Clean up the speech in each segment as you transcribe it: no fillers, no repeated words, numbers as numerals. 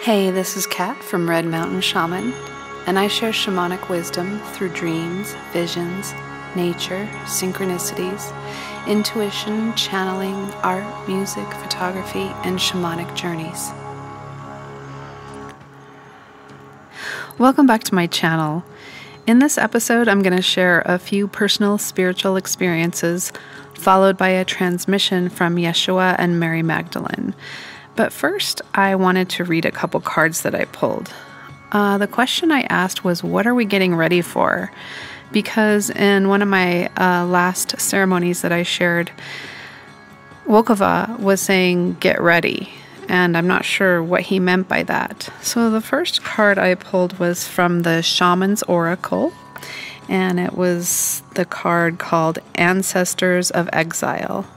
Hey, this is Kat from Red Mountain Shaman, and I share shamanic wisdom through dreams, visions, nature, synchronicities, intuition, channeling, art, music, photography, and shamanic journeys. Welcome back to my channel. In this episode, I'm going to share a few personal spiritual experiences, followed by a transmission from Yeshua and Mary Magdalene. But first, I wanted to read a couple cards that I pulled. The question I asked was, what are we getting ready for? Because in one of my last ceremonies that I shared, Wokova was saying, get ready. And I'm not sure what he meant by that. So the first card I pulled was from the Shaman's Oracle. And it was the card called Ancestors of Exile.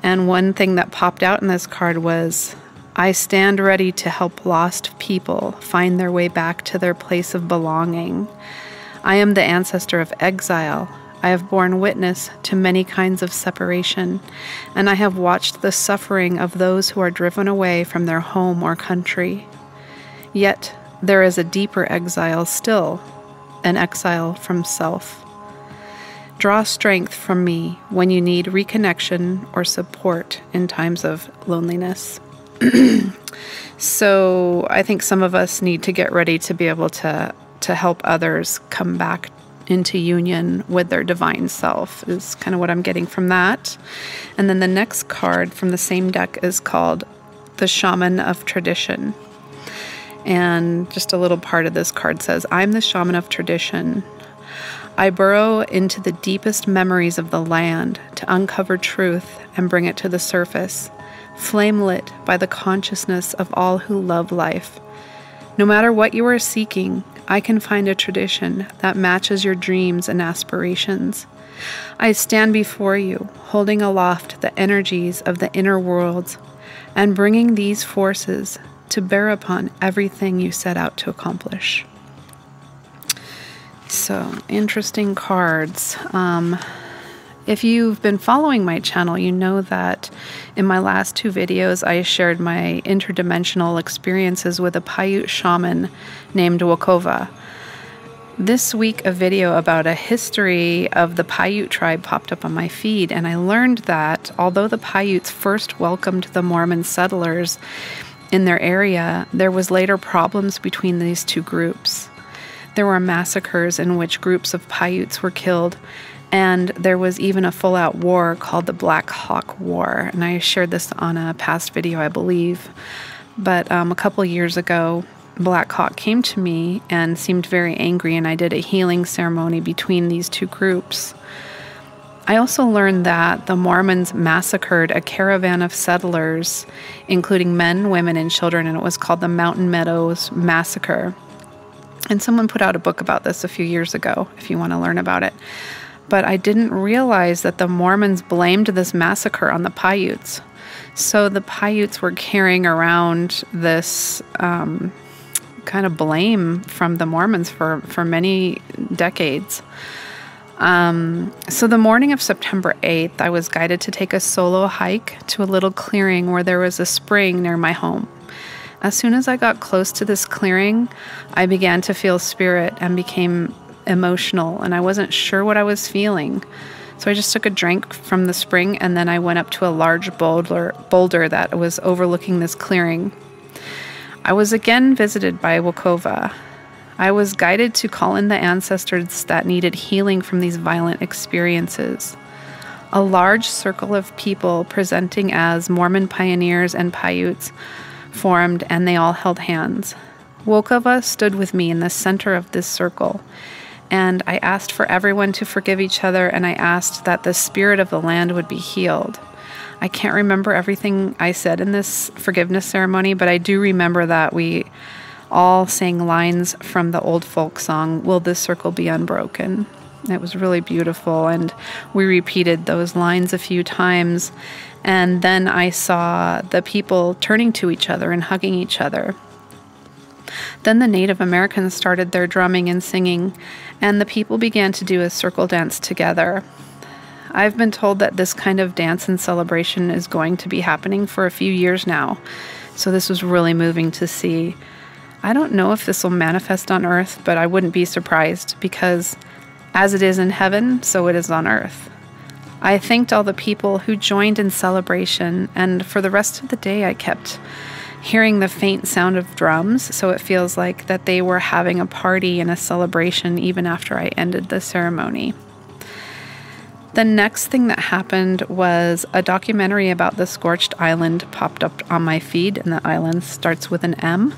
And one thing that popped out in this card was, I stand ready to help lost people find their way back to their place of belonging. I am the ancestor of exile. I have borne witness to many kinds of separation, and I have watched the suffering of those who are driven away from their home or country. Yet there is a deeper exile still, an exile from self. Draw strength from me when you need reconnection or support in times of loneliness. So I think some of us need to get ready to be able to help others come back into union with their divine self, is kind of what I'm getting from that. And then the next card from the same deck is called the Shaman of Tradition. And just a little part of this card says, I'm the Shaman of Tradition. I burrow into the deepest memories of the land to uncover truth and bring it to the surface, flame lit by the consciousness of all who love life. No matter what you are seeking, I can find a tradition that matches your dreams and aspirations. I stand before you, holding aloft the energies of the inner worlds and bringing these forces to bear upon everything you set out to accomplish. So, interesting cards. If you've been following my channel, you know that in my last two videos, I shared my interdimensional experiences with a Paiute shaman named Wokova. This week, a video about a history of the Paiute tribe popped up on my feed, and I learned that although the Paiutes first welcomed the Mormon settlers in their area, there was later problems between these two groups. There were massacres in which groups of Paiutes were killed, and there was even a full-out war called the Black Hawk War. And I shared this on a past video, I believe. But a couple years ago, Black Hawk came to me and seemed very angry, and I did a healing ceremony between these two groups. I also learned that the Mormons massacred a caravan of settlers, including men, women, and children, and it was called the Mountain Meadows Massacre. And someone put out a book about this a few years ago, if you want to learn about it. But I didn't realize that the Mormons blamed this massacre on the Paiutes. So the Paiutes were carrying around this kind of blame from the Mormons for many decades. So the morning of September 8th, I was guided to take a solo hike to a little clearing where there was a spring near my home. As soon as I got close to this clearing, I began to feel spirit and became emotional, and I wasn't sure what I was feeling. So I just took a drink from the spring, and then I went up to a large boulder that was overlooking this clearing. I was again visited by Wokova. I was guided to call in the ancestors that needed healing from these violent experiences. A large circle of people presenting as Mormon pioneers and Paiutes formed, and they all held hands. Wokova stood with me in the center of this circle, and I asked for everyone to forgive each other, and I asked that the spirit of the land would be healed. I can't remember everything I said in this forgiveness ceremony, but I do remember that we all sang lines from the old folk song, Will This Circle Be Unbroken? It was really beautiful, and we repeated those lines a few times, and then I saw the people turning to each other and hugging each other. Then the Native Americans started their drumming and singing, and the people began to do a circle dance together. I've been told that this kind of dance and celebration is going to be happening for a few years now, so this was really moving to see. I don't know if this will manifest on earth, but I wouldn't be surprised because as it is in heaven, so it is on earth. I thanked all the people who joined in celebration, and for the rest of the day I kept hearing the faint sound of drums, so it feels like that they were having a party and a celebration even after I ended the ceremony. The next thing that happened was a documentary about the Scorched Island popped up on my feed, and the island starts with an M.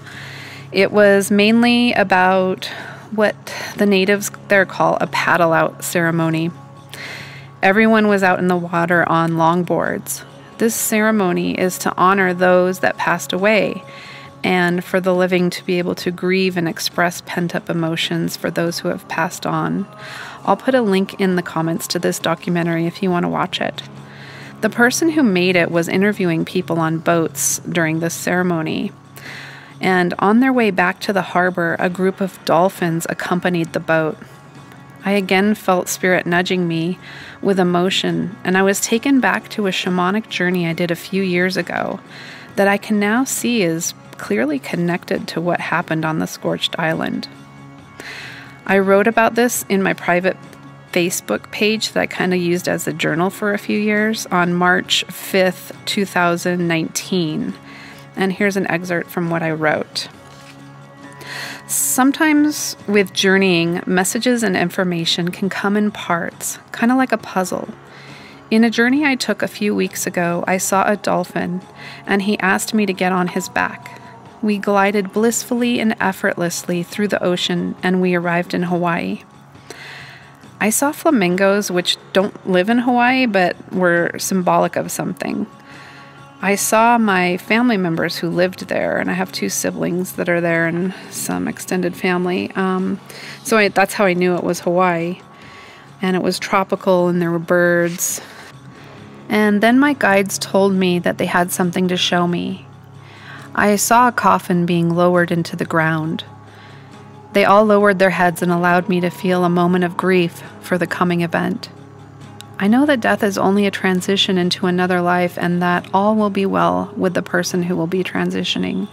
It was mainly about what the natives there call a paddle out ceremony. Everyone was out in the water on longboards. This ceremony is to honor those that passed away and for the living to be able to grieve and express pent-up emotions for those who have passed on. I'll put a link in the comments to this documentary if you want to watch it. The person who made it was interviewing people on boats during this ceremony. And on their way back to the harbor, a group of dolphins accompanied the boat. I again felt spirit nudging me with emotion, and I was taken back to a shamanic journey I did a few years ago that I can now see is clearly connected to what happened on the Scorched Island. I wrote about this in my private Facebook page that I kind of used as a journal for a few years on March 5th, 2019. And here's an excerpt from what I wrote. Sometimes with journeying, messages and information can come in parts, kind of like a puzzle. In a journey I took a few weeks ago, I saw a dolphin, and he asked me to get on his back. We glided blissfully and effortlessly through the ocean, and we arrived in Hawaii. I saw flamingos, which don't live in Hawaii, but were symbolic of something. I saw my family members who lived there, and I have 2 siblings that are there and some extended family. That's how I knew it was Hawaii. And it was tropical, and there were birds. And then my guides told me that they had something to show me. I saw a coffin being lowered into the ground. They all lowered their heads and allowed me to feel a moment of grief for the coming event. I know that death is only a transition into another life, and that all will be well with the person who will be transitioning.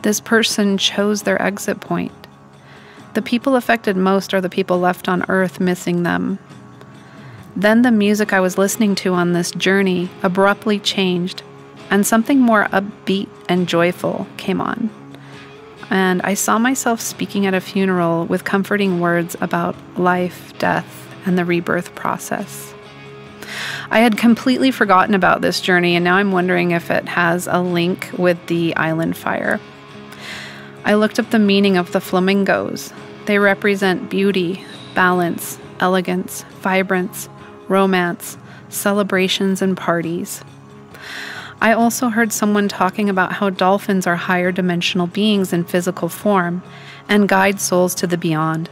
This person chose their exit point. The people affected most are the people left on earth missing them. Then the music I was listening to on this journey abruptly changed, and something more upbeat and joyful came on. And I saw myself speaking at a funeral with comforting words about life, death, and the rebirth process. I had completely forgotten about this journey, and now I'm wondering if it has a link with the island fire. I looked up the meaning of the flamingos. They represent beauty, balance, elegance, vibrance, romance, celebrations, and parties. I also heard someone talking about how dolphins are higher dimensional beings in physical form and guide souls to the beyond.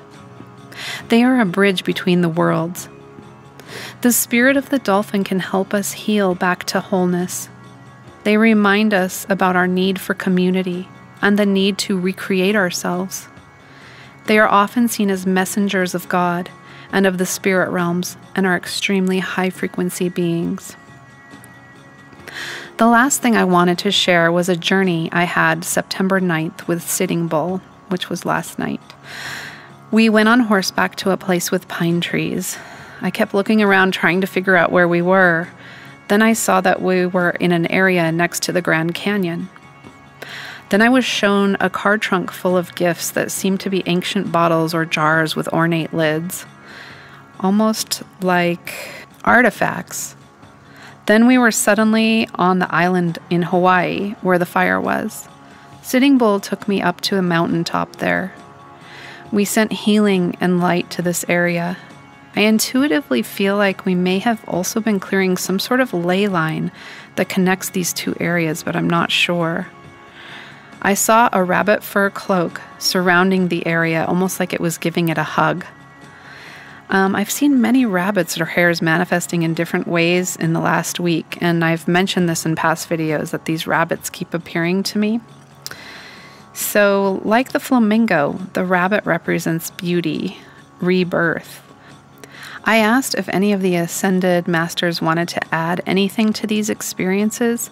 They are a bridge between the worlds. The spirit of the dolphin can help us heal back to wholeness. They remind us about our need for community and the need to recreate ourselves. They are often seen as messengers of God and of the spirit realms and are extremely high-frequency beings. The last thing I wanted to share was a journey I had September 9th with Sitting Bull, which was last night. We went on horseback to a place with pine trees. I kept looking around trying to figure out where we were. Then I saw that we were in an area next to the Grand Canyon. Then I was shown a car trunk full of gifts that seemed to be ancient bottles or jars with ornate lids, almost like artifacts. Then we were suddenly on the island in Hawaii where the fire was. Sitting Bull took me up to a mountaintop there. We sent healing and light to this area. I intuitively feel like we may have also been clearing some sort of ley line that connects these 2 areas, but I'm not sure. I saw a rabbit fur cloak surrounding the area, almost like it was giving it a hug. I've seen many rabbits or hares manifesting in different ways in the last week, and I've mentioned this in past videos that these rabbits keep appearing to me. So, like the flamingo, the rabbit represents beauty, rebirth. I asked if any of the ascended masters wanted to add anything to these experiences,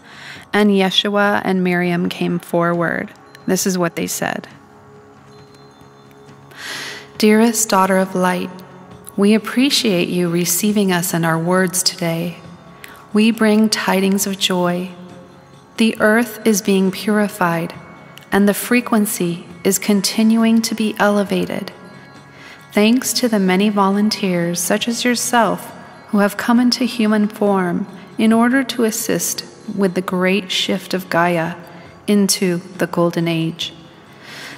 and Yeshua and Miriam came forward. This is what they said. Dearest daughter of light, we appreciate you receiving us and our words today. We bring tidings of joy. The earth is being purified, and the frequency is continuing to be elevated. Thanks to the many volunteers, such as yourself, who have come into human form in order to assist with the great shift of Gaia into the Golden Age.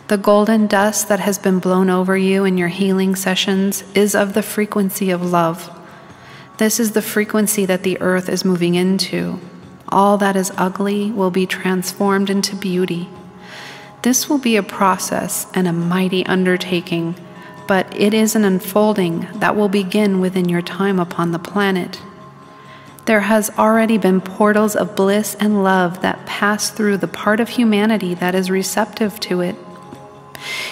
The golden dust that has been blown over you in your healing sessions is of the frequency of love. This is the frequency that the earth is moving into. All that is ugly will be transformed into beauty. This will be a process and a mighty undertaking, but it is an unfolding that will begin within your time upon the planet. There has already been portals of bliss and love that pass through the part of humanity that is receptive to it.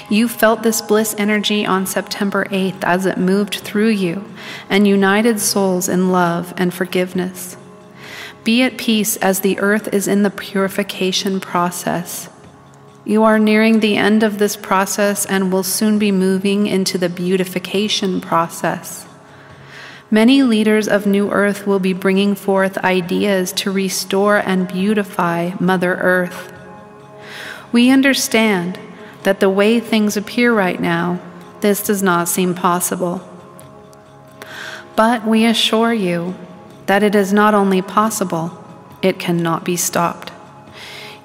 You felt this bliss energy on September 8th as it moved through you and united souls in love and forgiveness. Be at peace as the earth is in the purification process. You are nearing the end of this process and will soon be moving into the beautification process. Many leaders of New Earth will be bringing forth ideas to restore and beautify Mother Earth. We understand that the way things appear right now, this does not seem possible. But we assure you that it is not only possible, it cannot be stopped.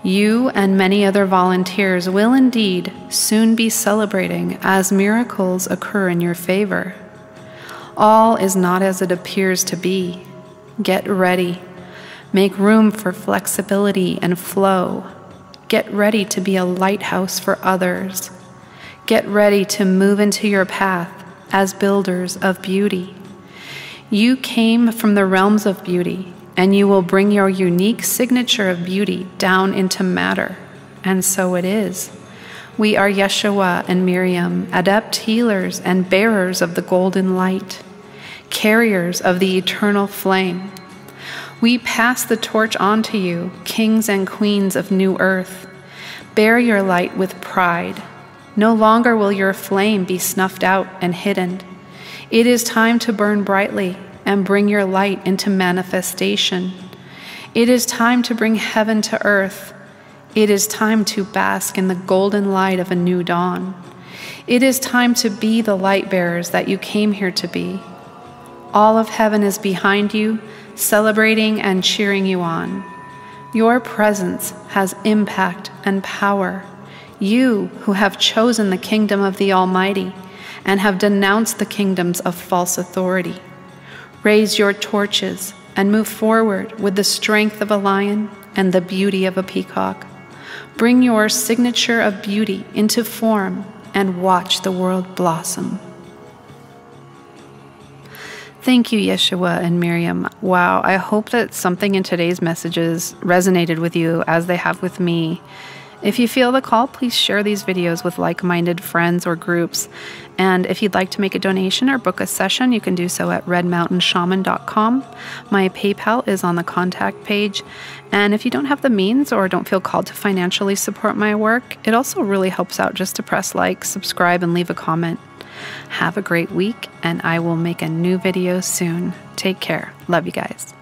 You and many other volunteers will indeed soon be celebrating as miracles occur in your favor. All is not as it appears to be. Get ready. Make room for flexibility and flow. Get ready to be a lighthouse for others. Get ready to move into your path as builders of beauty. You came from the realms of beauty, and you will bring your unique signature of beauty down into matter. And so it is. We are Yeshua and Miriam, adept healers and bearers of the golden light, carriers of the eternal flame. We pass the torch on to you, kings and queens of New Earth. Bear your light with pride. No longer will your flame be snuffed out and hidden. It is time to burn brightly and bring your light into manifestation. It is time to bring heaven to earth. It is time to bask in the golden light of a new dawn. It is time to be the light bearers that you came here to be. All of heaven is behind you, celebrating and cheering you on. Your presence has impact and power. You who have chosen the kingdom of the Almighty and have denounced the kingdoms of false authority. Raise your torches and move forward with the strength of a lion and the beauty of a peacock. Bring your signature of beauty into form and watch the world blossom. Thank you, Yeshua and Miriam. Wow, I hope that something in today's messages resonated with you as they have with me. If you feel the call, please share these videos with like-minded friends or groups. And if you'd like to make a donation or book a session, you can do so at redmountainshaman.com. My PayPal is on the contact page. And if you don't have the means or don't feel called to financially support my work, it also really helps out just to press like, subscribe, and leave a comment. Have a great week, and I will make a new video soon. Take care. Love you guys.